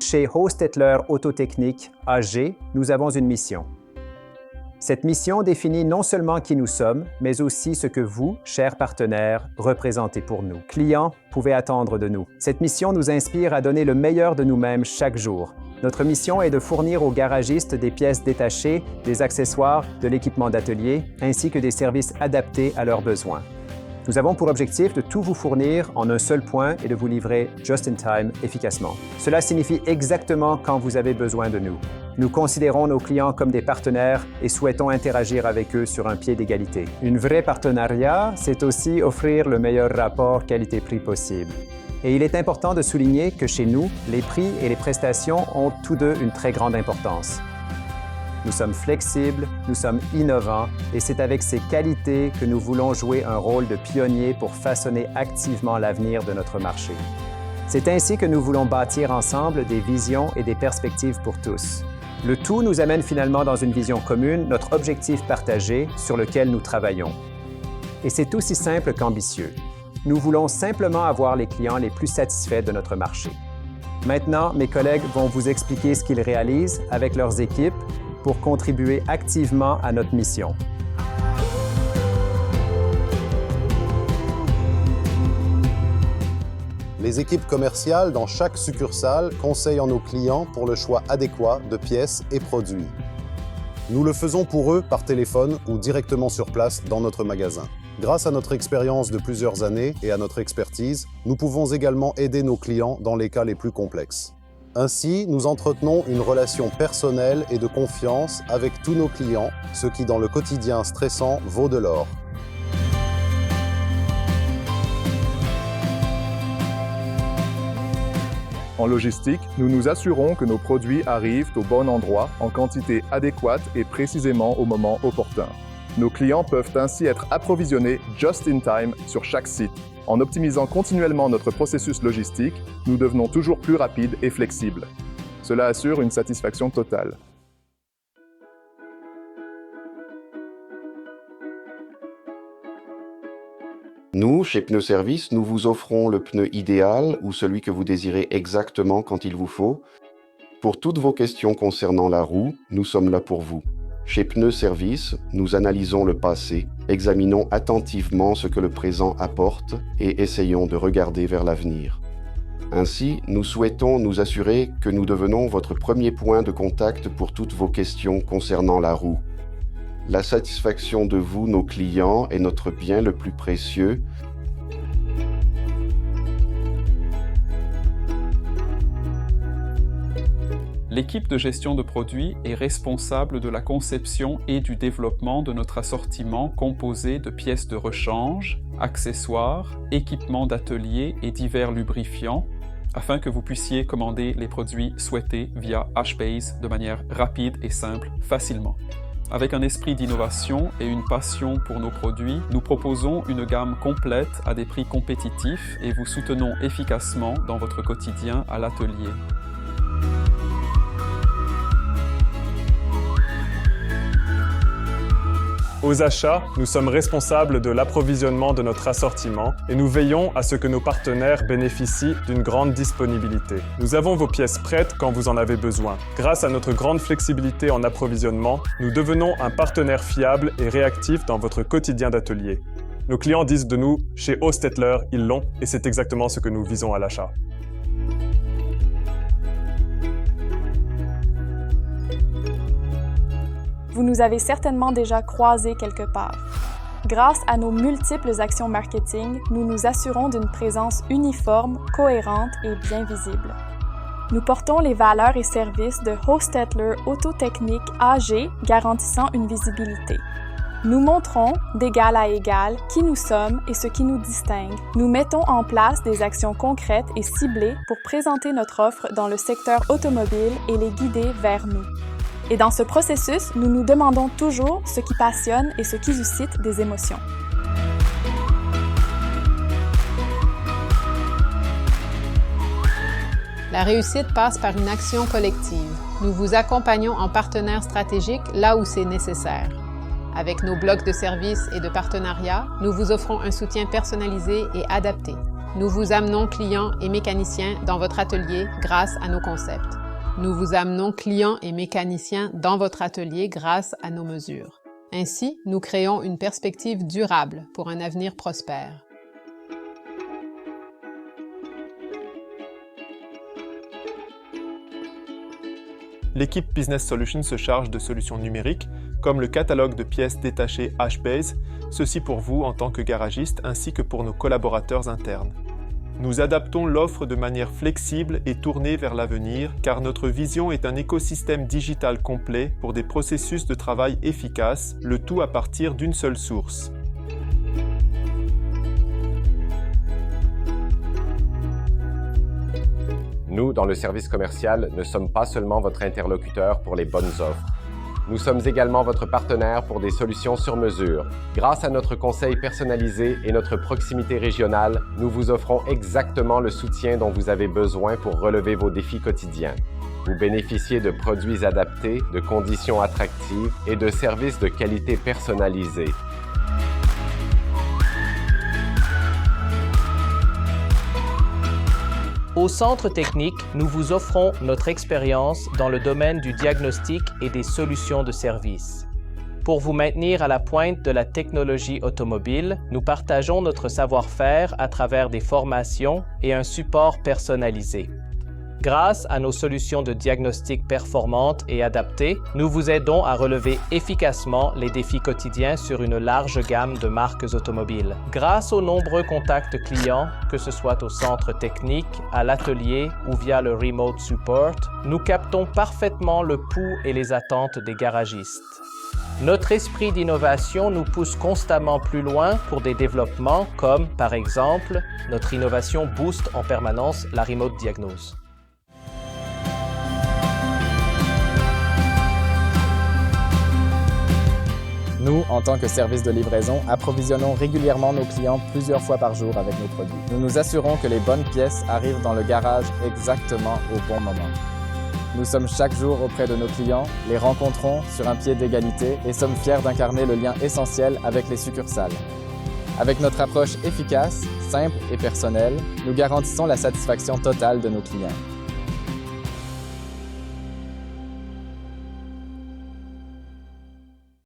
Chez Hostetler Autotechnique AG, nous avons une mission. Cette mission définit non seulement qui nous sommes, mais aussi ce que vous, chers partenaires, représentez pour nous. Clients, pouvez attendre de nous. Cette mission nous inspire à donner le meilleur de nous-mêmes chaque jour. Notre mission est de fournir aux garagistes des pièces détachées, des accessoires, de l'équipement d'atelier, ainsi que des services adaptés à leurs besoins. Nous avons pour objectif de tout vous fournir en un seul point et de vous livrer just in time efficacement. Cela signifie exactement quand vous avez besoin de nous. Nous considérons nos clients comme des partenaires et souhaitons interagir avec eux sur un pied d'égalité. Un vrai partenariat, c'est aussi offrir le meilleur rapport qualité-prix possible. Et il est important de souligner que chez nous, les prix et les prestations ont tous deux une très grande importance. Nous sommes flexibles, nous sommes innovants et c'est avec ces qualités que nous voulons jouer un rôle de pionnier pour façonner activement l'avenir de notre marché. C'est ainsi que nous voulons bâtir ensemble des visions et des perspectives pour tous. Le tout nous amène finalement dans une vision commune, notre objectif partagé sur lequel nous travaillons. Et c'est aussi simple qu'ambitieux. Nous voulons simplement avoir les clients les plus satisfaits de notre marché. Maintenant, mes collègues vont vous expliquer ce qu'ils réalisent avec leurs équipes pour contribuer activement à notre mission. Les équipes commerciales dans chaque succursale conseillent nos clients pour le choix adéquat de pièces et produits. Nous le faisons pour eux par téléphone ou directement sur place dans notre magasin. Grâce à notre expérience de plusieurs années et à notre expertise, nous pouvons également aider nos clients dans les cas les plus complexes. Ainsi, nous entretenons une relation personnelle et de confiance avec tous nos clients, ce qui dans le quotidien stressant vaut de l'or. En logistique, nous nous assurons que nos produits arrivent au bon endroit, en quantité adéquate et précisément au moment opportun. Nos clients peuvent ainsi être approvisionnés just in time sur chaque site. En optimisant continuellement notre processus logistique, nous devenons toujours plus rapides et flexibles. Cela assure une satisfaction totale. Nous, chez Pneus Service, nous vous offrons le pneu idéal ou celui que vous désirez exactement quand il vous faut. Pour toutes vos questions concernant la roue, nous sommes là pour vous. Chez Pneus Service, nous analysons le passé, examinons attentivement ce que le présent apporte et essayons de regarder vers l'avenir. Ainsi, nous souhaitons nous assurer que nous devenons votre premier point de contact pour toutes vos questions concernant la roue. La satisfaction de vous, nos clients, est notre bien le plus précieux. L'équipe de gestion de produits est responsable de la conception et du développement de notre assortiment composé de pièces de rechange, accessoires, équipements d'atelier et divers lubrifiants, afin que vous puissiez commander les produits souhaités via HBase de manière rapide et simple, facilement. Avec un esprit d'innovation et une passion pour nos produits, nous proposons une gamme complète à des prix compétitifs et vous soutenons efficacement dans votre quotidien à l'atelier. Aux achats, nous sommes responsables de l'approvisionnement de notre assortiment et nous veillons à ce que nos partenaires bénéficient d'une grande disponibilité. Nous avons vos pièces prêtes quand vous en avez besoin. Grâce à notre grande flexibilité en approvisionnement, nous devenons un partenaire fiable et réactif dans votre quotidien d'atelier. Nos clients disent de nous, chez Hostetler, ils l'ont et c'est exactement ce que nous visons à l'achat. Vous nous avez certainement déjà croisés quelque part. Grâce à nos multiples actions marketing, nous nous assurons d'une présence uniforme, cohérente et bien visible. Nous portons les valeurs et services de Hostetler Autotechnique AG, garantissant une visibilité. Nous montrons, d'égal à égal, qui nous sommes et ce qui nous distingue. Nous mettons en place des actions concrètes et ciblées pour présenter notre offre dans le secteur automobile et les guider vers nous. Et dans ce processus, nous nous demandons toujours ce qui passionne et ce qui suscite des émotions. La réussite passe par une action collective. Nous vous accompagnons en partenaire stratégique là où c'est nécessaire. Avec nos blocs de services et de partenariats, nous vous offrons un soutien personnalisé et adapté. nous vous amenons clients et mécaniciens dans votre atelier grâce à nos concepts. Nous vous amenons clients et mécaniciens dans votre atelier grâce à nos mesures. Ainsi, nous créons une perspective durable pour un avenir prospère. L'équipe Business Solutions se charge de solutions numériques, comme le catalogue de pièces détachées HBase, ceci pour vous en tant que garagiste ainsi que pour nos collaborateurs internes. Nous adaptons l'offre de manière flexible et tournée vers l'avenir, car notre vision est un écosystème digital complet pour des processus de travail efficaces, le tout à partir d'une seule source. Nous, dans le service commercial, ne sommes pas seulement votre interlocuteur pour les bonnes offres. Nous sommes également votre partenaire pour des solutions sur mesure. Grâce à notre conseil personnalisé et notre proximité régionale, nous vous offrons exactement le soutien dont vous avez besoin pour relever vos défis quotidiens. Vous bénéficiez de produits adaptés, de conditions attractives et de services de qualité personnalisés. Au Centre technique, nous vous offrons notre expérience dans le domaine du diagnostic et des solutions de service. Pour vous maintenir à la pointe de la technologie automobile, nous partageons notre savoir-faire à travers des formations et un support personnalisé. Grâce à nos solutions de diagnostic performantes et adaptées, nous vous aidons à relever efficacement les défis quotidiens sur une large gamme de marques automobiles. Grâce aux nombreux contacts clients, que ce soit au centre technique, à l'atelier ou via le remote support, nous captons parfaitement le pouls et les attentes des garagistes. Notre esprit d'innovation nous pousse constamment plus loin pour des développements comme, par exemple, notre innovation booste en permanence la remote diagnose. Nous, en tant que service de livraison, approvisionnons régulièrement nos clients plusieurs fois par jour avec nos produits. Nous nous assurons que les bonnes pièces arrivent dans le garage exactement au bon moment. Nous sommes chaque jour auprès de nos clients, les rencontrons sur un pied d'égalité et sommes fiers d'incarner le lien essentiel avec les succursales. Avec notre approche efficace, simple et personnelle, nous garantissons la satisfaction totale de nos clients.